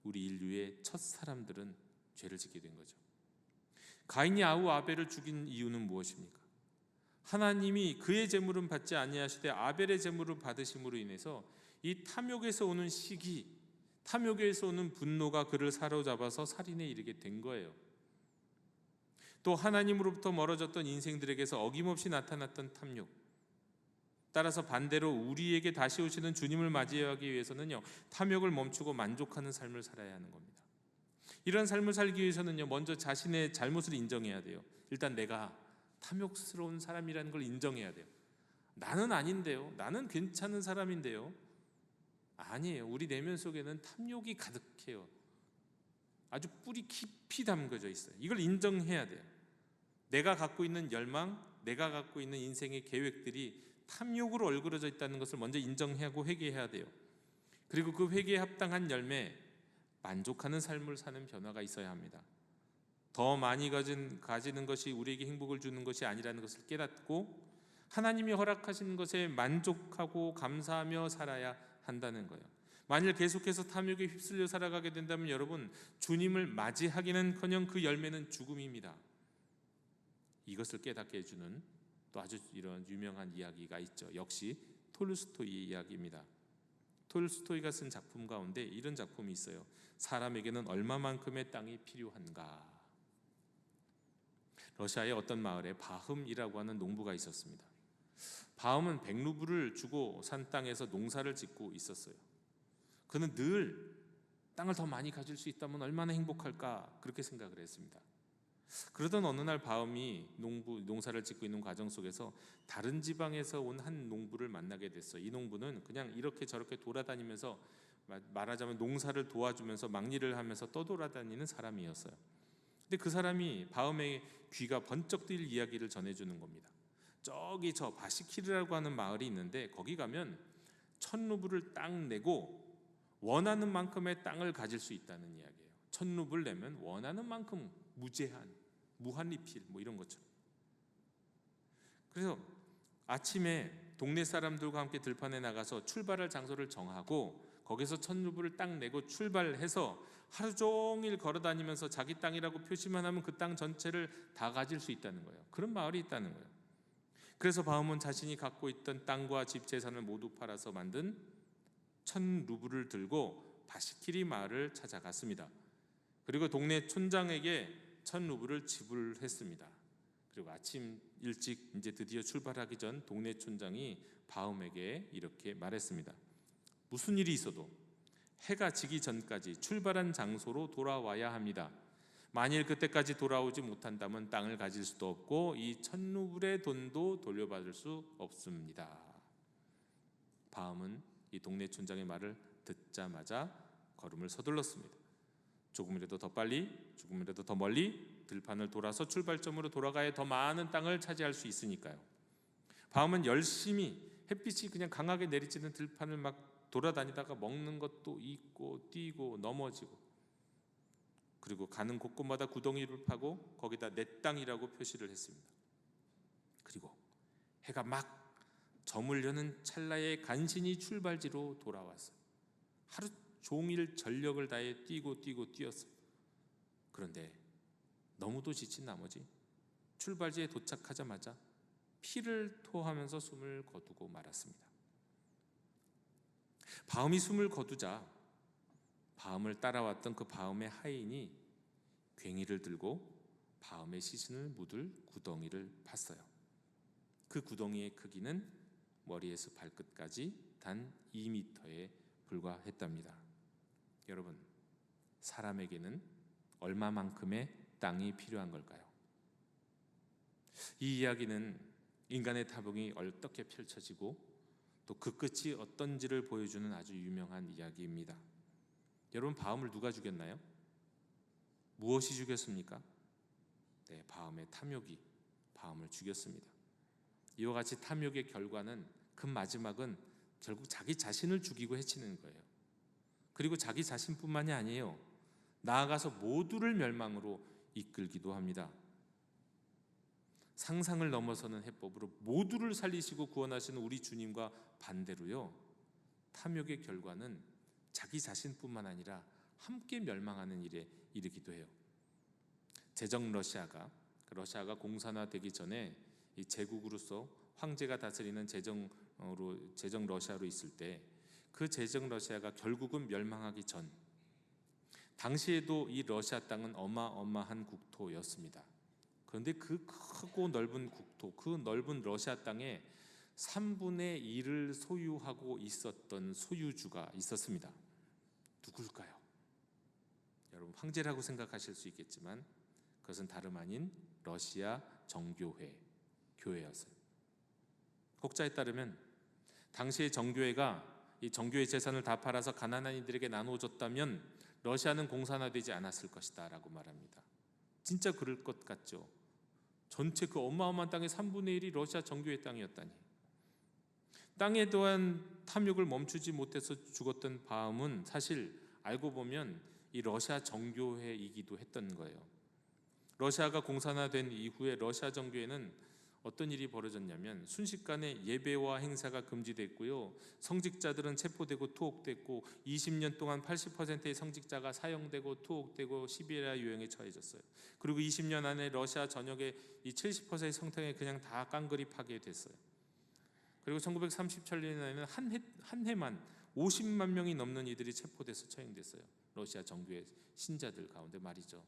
우리 인류의 첫 사람들은 죄를 짓게 된 거죠. 가인이 아우 아벨을 죽인 이유는 무엇입니까? 하나님이 그의 제물은 받지 아니하시되 아벨의 제물을 받으심으로 인해서 이 탐욕에서 오는 시기, 탐욕에서 오는 분노가 그를 사로잡아서 살인에 이르게 된 거예요. 또 하나님으로부터 멀어졌던 인생들에게서 어김없이 나타났던 탐욕, 따라서 반대로 우리에게 다시 오시는 주님을 맞이하기 위해서는요, 탐욕을 멈추고 만족하는 삶을 살아야 하는 겁니다. 이런 삶을 살기 위해서는요, 먼저 자신의 잘못을 인정해야 돼요. 일단 내가 탐욕스러운 사람이라는 걸 인정해야 돼요. 나는 아닌데요, 나는 괜찮은 사람인데요. 아니에요. 우리 내면 속에는 탐욕이 가득해요. 아주 뿌리 깊이 담겨져 있어요. 이걸 인정해야 돼요. 내가 갖고 있는 열망, 내가 갖고 있는 인생의 계획들이 탐욕으로 얼그러져 있다는 것을 먼저 인정하고 회개해야 돼요. 그리고 그 회개에 합당한 열매, 만족하는 삶을 사는 변화가 있어야 합니다. 더 많이 가지는 것이 우리에게 행복을 주는 것이 아니라는 것을 깨닫고 하나님이 허락하신 것에 만족하고 감사하며 살아야 한다는 거예요. 만일 계속해서 탐욕에 휩쓸려 살아가게 된다면 여러분, 주님을 맞이하기는커녕 그 열매는 죽음입니다. 이것을 깨닫게 해주는 또 아주 이런 유명한 이야기가 있죠. 역시 톨스토이의 이야기입니다. 톨스토이가 쓴 작품 가운데 이런 작품이 있어요. 사람에게는 얼마만큼의 땅이 필요한가. 러시아의 어떤 마을에 바흠이라고 하는 농부가 있었습니다. 바흠은 100루블을 주고 산 땅에서 농사를 짓고 있었어요. 그는 늘 땅을 더 많이 가질 수 있다면 얼마나 행복할까, 그렇게 생각을 했습니다. 그러던 어느 날 바흠이 농사를 짓고 있는 과정 속에서 다른 지방에서 온 한 농부를 만나게 됐어요. 이 농부는 그냥 이렇게 저렇게 돌아다니면서, 말하자면 농사를 도와주면서 막일을 하면서 떠돌아다니는 사람이었어요. 근데 그 사람이 바흠의 귀가 번쩍 뜨일 이야기를 전해주는 겁니다. 저기 저 바시키르라고 하는 마을이 있는데 거기 가면 1000루블을 딱 내고 원하는 만큼의 땅을 가질 수 있다는 이야기예요. 1000루블 내면 원하는 만큼 무한 리필 이런 것처럼. 그래서 아침에 동네 사람들과 함께 들판에 나가서 출발할 장소를 정하고 거기서 1000루블을 딱 내고 출발해서 하루 종일 걸어다니면서 자기 땅이라고 표시만 하면 그 땅 전체를 다 가질 수 있다는 거예요. 그런 마을이 있다는 거예요. 그래서 바움은 자신이 갖고 있던 땅과 집 재산을 모두 팔아서 만든 1000루블을 들고 바시키리 마을을 찾아갔습니다. 그리고 동네 촌장에게 1000루블을 지불했습니다. 그리고 아침 일찍 이제 드디어 출발하기 전 동네 촌장이 바움에게 이렇게 말했습니다. 무슨 일이 있어도 해가 지기 전까지 출발한 장소로 돌아와야 합니다. 만일 그때까지 돌아오지 못한다면 땅을 가질 수도 없고 이 1000루블의 돈도 돌려받을 수 없습니다. 바움은 이 동네 촌장의 말을 듣자마자 걸음을 서둘렀습니다. 조금이라도 더 빨리, 조금이라도 더 멀리 들판을 돌아서 출발점으로 돌아가야 더 많은 땅을 차지할 수 있으니까요. 바움은 열심히 햇빛이 그냥 강하게 내리쬐는 들판을 막 돌아다니다가 먹는 것도 있고 뛰고 넘어지고, 그리고 가는 곳곳마다 구덩이를 파고 거기다 내 땅이라고 표시를 했습니다. 그리고 해가 막 저물려는 찰나에 간신히 출발지로 돌아왔어요. 하루 종일 전력을 다해 뛰었어요. 그런데 너무도 지친 나머지 출발지에 도착하자마자 피를 토하면서 숨을 거두고 말았습니다. 바움이 숨을 거두자 바움을 따라왔던 그 바움의 하인이 괭이를 들고 바움의 시신을 묻을 구덩이를 팠어요. 그 구덩이의 크기는 머리에서 발끝까지 단 2m에 불과했답니다. 여러분, 사람에게는 얼마만큼의 땅이 필요한 걸까요? 이 이야기는 인간의 탐욕이 어떻게 펼쳐지고 또 그 끝이 어떤지를 보여주는 아주 유명한 이야기입니다. 여러분, 바움을 누가 죽였나요? 무엇이 죽였습니까? 바음의 탐욕이 바음을 죽였습니다. 이와 같이 탐욕의 결과는 그 마지막은 결국 자기 자신을 죽이고 해치는 거예요. 그리고 자기 자신뿐만이 아니에요. 나아가서 모두를 멸망으로 이끌기도 합니다. 상상을 넘어서는 해법으로 모두를 살리시고 구원하시는 우리 주님과 반대로요, 탐욕의 결과는 자기 자신뿐만 아니라 함께 멸망하는 일에 이르기도 해요. 제정 러시아가 공산화되기 전에 이 제국으로서 황제가 다스리는 제정 러시아로 있을 때, 그 제정 러시아가 결국은 멸망하기 전, 당시에도 이 러시아 땅은 어마어마한 국토였습니다. 그런데 그 크고 넓은 국토, 그 넓은 러시아 땅에 3분의 1을 소유하고 있었던 소유주가 있었습니다. 누굴까요? 여러분, 황제라고 생각하실 수 있겠지만 그것은 다름 아닌 러시아 정교회, 교회였어요. 혹자에 따르면 당시의 정교회가 이 정교회 재산을 다 팔아서 가난한 이들에게 나누어줬다면 러시아는 공산화되지 않았을 것이다 라고 말합니다. 진짜 그럴 것 같죠? 전체 그 어마어마한 땅의 3분의 1이 러시아 정교회 땅이었다니. 땅에 대한 탐욕을 멈추지 못해서 죽었던 바음은 사실 알고 보면 이 러시아 정교회이기도 했던 거예요. 러시아가 공산화된 이후에 러시아 정교회는 어떤 일이 벌어졌냐면 순식간에 예배와 행사가 금지됐고요, 성직자들은 체포되고 투옥됐고 20년 동안 80%의 성직자가 사형되고 투옥되고 시베리아 유형에 처해졌어요. 그리고 20년 안에 러시아 전역의 이 70%의 성당에 그냥 다 깡그리 파괴됐어요. 그리고 1937년에는 한 해만 50만 명이 넘는 이들이 체포돼서 처형됐어요. 러시아 정교회 신자들 가운데 말이죠.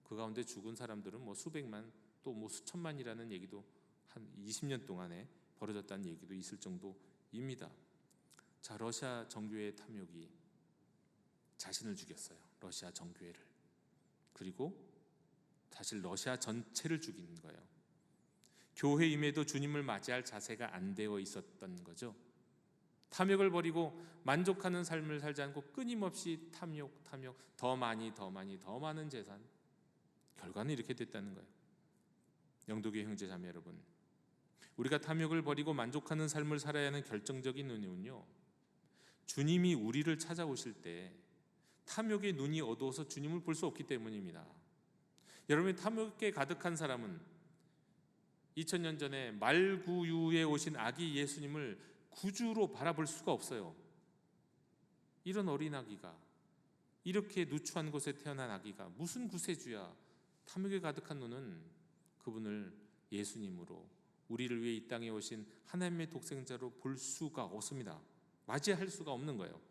그 가운데 죽은 사람들은 뭐 수백만, 또 뭐 수천만이라는 얘기도 한 20년 동안에 벌어졌다는 얘기도 있을 정도입니다. 자, 러시아 정교회의 탐욕이 자신을 죽였어요. 러시아 정교회를. 그리고 사실 러시아 전체를 죽인 거예요. 교회임에도 주님을 맞이할 자세가 안 되어 있었던 거죠. 탐욕을 버리고 만족하는 삶을 살지 않고 끊임없이 탐욕, 더 많은 재산. 결과는 이렇게 됐다는 거예요. 영도교회 형제 자매 여러분, 우리가 탐욕을 버리고 만족하는 삶을 살아야 하는 결정적인 이유는요, 주님이 우리를 찾아오실 때 탐욕의 눈이 어두워서 주님을 볼 수 없기 때문입니다. 여러분, 탐욕에 가득한 사람은 2000년 전에 말구유에 오신 아기 예수님을 구주로 바라볼 수가 없어요. 이런 어린아기가, 이렇게 누추한 곳에 태어난 아기가 무슨 구세주야. 탐욕에 가득한 눈은 그분을 예수님으로, 우리를 위해 이 땅에 오신 하나님의 독생자로 볼 수가 없습니다. 맞이할 수가 없는 거예요.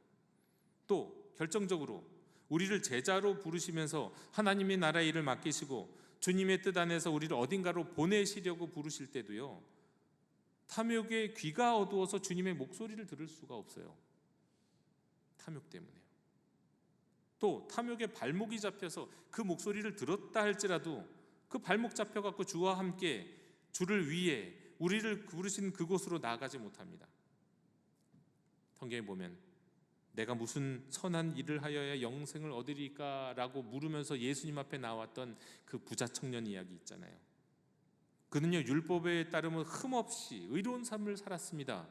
또 결정적으로 우리를 제자로 부르시면서 하나님의 나라의 일을 맡기시고 주님의 뜻 안에서 우리를 어딘가로 보내시려고 부르실 때도요, 탐욕의 귀가 어두워서 주님의 목소리를 들을 수가 없어요. 탐욕 때문에요. 또 탐욕의 발목이 잡혀서 그 목소리를 들었다 할지라도 그 발목 잡혀갖고 주와 함께 주를 위해 우리를 부르신 그곳으로 나아가지 못합니다. 성경에 보면 내가 무슨 선한 일을 하여야 영생을 얻으리까 라고 물으면서 예수님 앞에 나왔던 그 부자 청년 이야기 있잖아요. 그는요, 율법에 따르면 흠없이 의로운 삶을 살았습니다.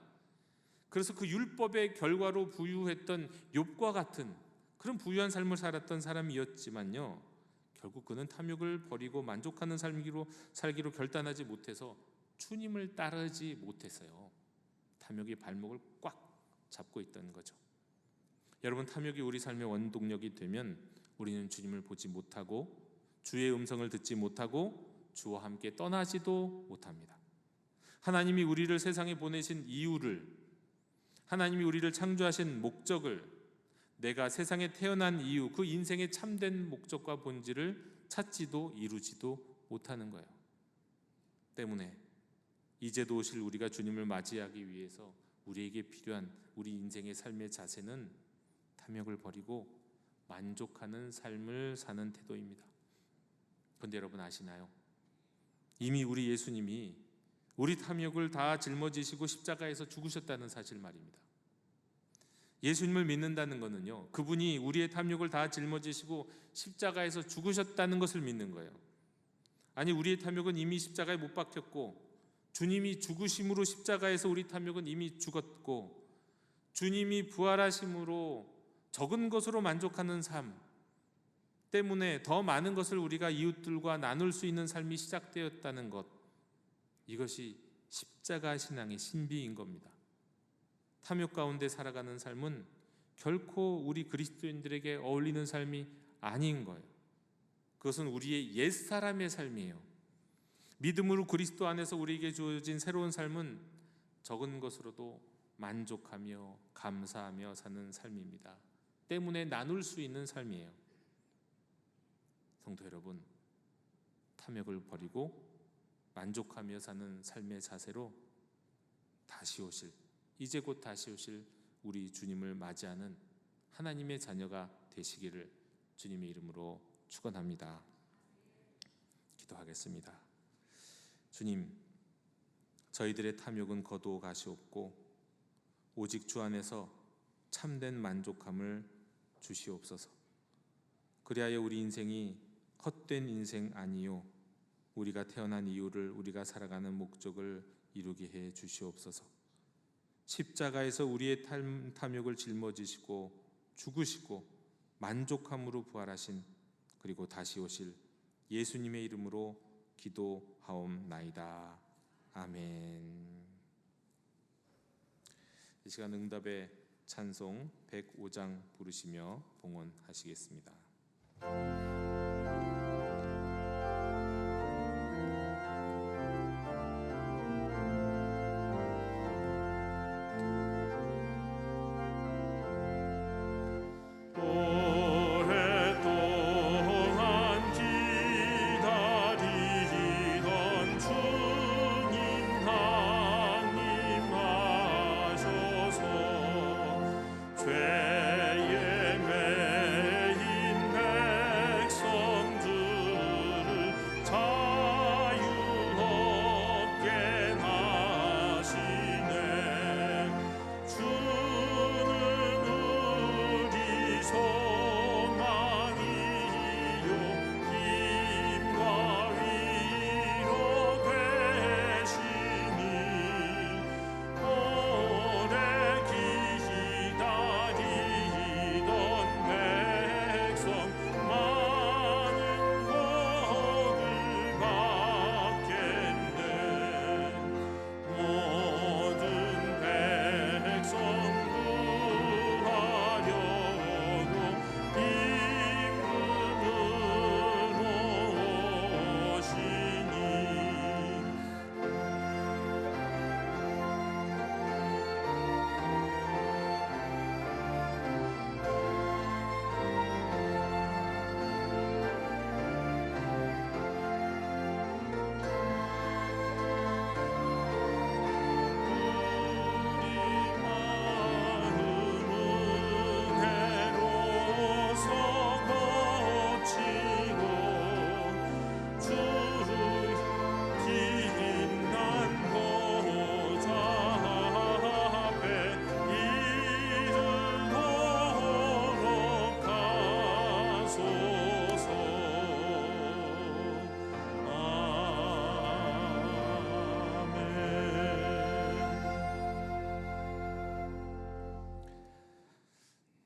그래서 그 율법의 결과로 부유했던 욥과 같은 그런 부유한 삶을 살았던 사람이었지만요, 결국 그는 탐욕을 버리고 만족하는 살기로 결단하지 못해서 주님을 따르지 못했어요. 탐욕이 발목을 꽉 잡고 있던 거죠. 여러분, 탐욕이 우리 삶의 원동력이 되면 우리는 주님을 보지 못하고 주의 음성을 듣지 못하고 주와 함께 떠나지도 못합니다. 하나님이 우리를 세상에 보내신 이유를, 하나님이 우리를 창조하신 목적을, 내가 세상에 태어난 이유, 그 인생의 참된 목적과 본질을 찾지도 이루지도 못하는 거예요. 때문에 이제도 오실 우리가 주님을 맞이하기 위해서 우리에게 필요한 우리 인생의 삶의 자세는 탐욕을 버리고 만족하는 삶을 사는 태도입니다. 그런데 여러분 아시나요? 이미 우리 예수님이 우리 탐욕을 다 짊어지시고 십자가에서 죽으셨다는 사실 말입니다. 예수님을 믿는다는 것은요, 그분이 우리의 탐욕을 다 짊어지시고 십자가에서 죽으셨다는 것을 믿는 거예요. 아니, 우리의 탐욕은 이미 십자가에 못 박혔고, 주님이 죽으심으로 십자가에서 우리 탐욕은 이미 죽었고, 주님이 부활하심으로 적은 것으로 만족하는 삶 때문에 더 많은 것을 우리가 이웃들과 나눌 수 있는 삶이 시작되었다는 것, 이것이 십자가 신앙의 신비인 겁니다. 탐욕 가운데 살아가는 삶은 결코 우리 그리스도인들에게 어울리는 삶이 아닌 거예요. 그것은 우리의 옛사람의 삶이에요. 믿음으로 그리스도 안에서 우리에게 주어진 새로운 삶은 적은 것으로도 만족하며 감사하며 사는 삶입니다. 때문에 나눌 수 있는 삶이에요. 성도 여러분, 탐욕을 버리고 만족하며 사는 삶의 자세로 다시 오실, 이제 곧 다시 오실 우리 주님을 맞이하는 하나님의 자녀가 되시기를 주님의 이름으로 축원합니다. 기도하겠습니다. 주님, 저희들의 탐욕은 거두어 가시옵고 오직 주 안에서 참된 만족함을 주시옵소서. 그리하여 우리 인생이 헛된 인생 아니요, 우리가 태어난 이유를, 우리가 살아가는 목적을 이루게 해 주시옵소서. 십자가에서 우리의 탐욕을 짊어지시고 죽으시고 만족함으로 부활하신, 그리고 다시 오실 예수님의 이름으로 기도하옵나이다. 아멘. 이 시간 응답의 찬송 105장 부르시며 봉헌하시겠습니다. 오랫동안 기다리던 주님 강림하셔서 죄에 매인 백성들을 자유롭게 하시네. 주는 우리 소망이요 힘과 위로 되시니 오래 기다리던 백성 많은 복을 받겠네. 모든 백성 구하려고 임금으로 오시니 해로서 고치고 주를 빛난 보좌 앞에 이르도록 하소서. 아멘.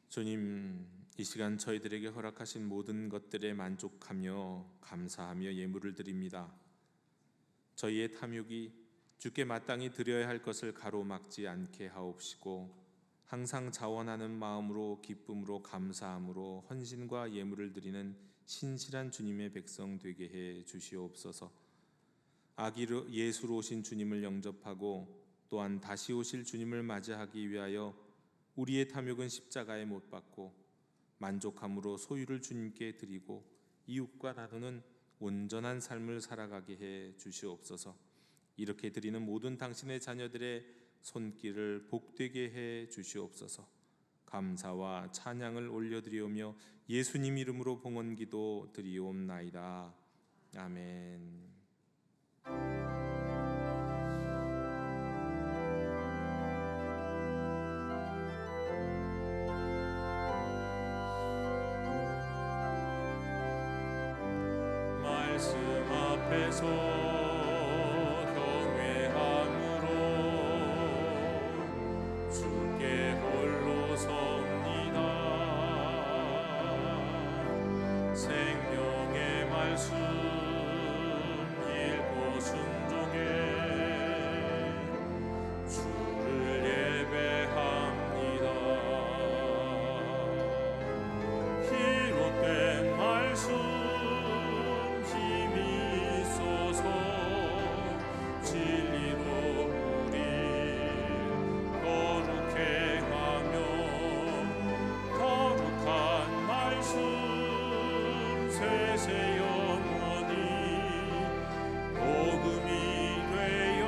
주님, 이 시간 저희들에게 허락하신 모든 것들에 만족하며 감사하며 예물을 드립니다. 저희의 탐욕이 주께 마땅히 드려야 할 것을 가로막지 않게 하옵시고, 항상 자원하는 마음으로 기쁨으로 감사함으로 헌신과 예물을 드리는 신실한 주님의 백성 되게 해 주시옵소서. 아기로 예수로 오신 주님을 영접하고 또한 다시 오실 주님을 맞이하기 위하여 우리의 탐욕은 십자가에 못 박고 만족함으로 소유를 주님께 드리고 이웃과 나누는 온전한 삶을 살아가게 해 주시옵소서. 이렇게 드리는 모든 당신의 자녀들의 손길을 복되게 해 주시옵소서. 감사와 찬양을 올려드리오며 예수님 이름으로 봉헌기도 드리옵나이다. 아멘. 말씀 앞에서 경외함으로 주께 홀로 섭니다. 생명의 말씀 읽고 순종해 주를 예배합니다. 기록된 말씀 힘이 있어서 진리로 우리 거룩해 하며 거룩한 말씀 세세 영원히 복음이 되어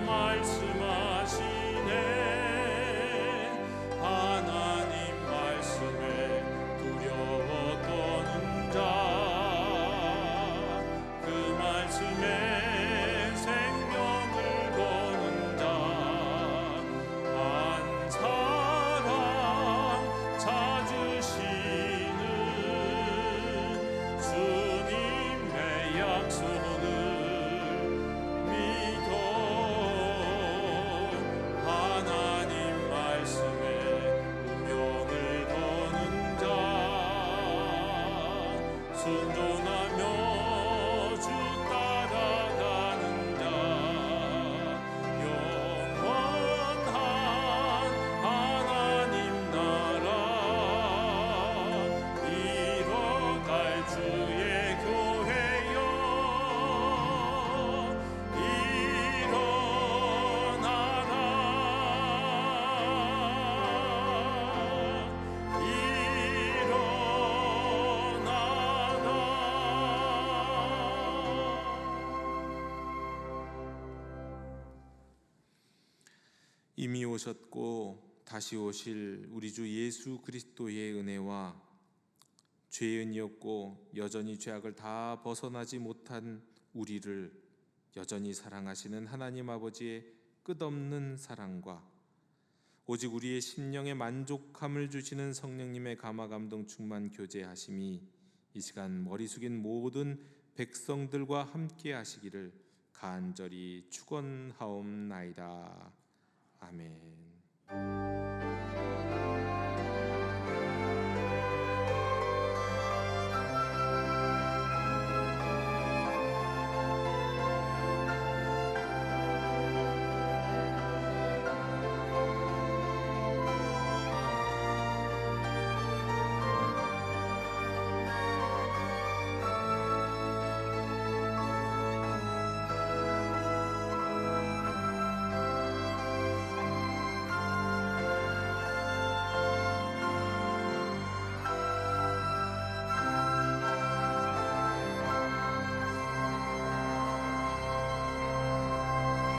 말씀하시네. 하나님 말씀에 두려워 떠는 자, 그 말씀에 생명을 거는 자, 한 사람 찾으시는 주님의 약속을 믿어. 하나님 말씀에 운명을 거는 자, 순종하며 주 따라가는 자, 영원한 하나님 나라 이뤄갈 주의 교회여 이미 오셨고 다시 오실 우리 주 예수 그리스도의 은혜와 죄인이었고 여전히 죄악을 다 벗어나지 못한 우리를 여전히 사랑하시는 하나님 아버지의 끝없는 사랑과 오직 우리의 심령에 만족함을 주시는 성령님의 감화 감동 충만 교제하심이 이 시간 머리 숙인 모든 백성들과 함께 하시기를 간절히 축원하옵나이다. 아멘.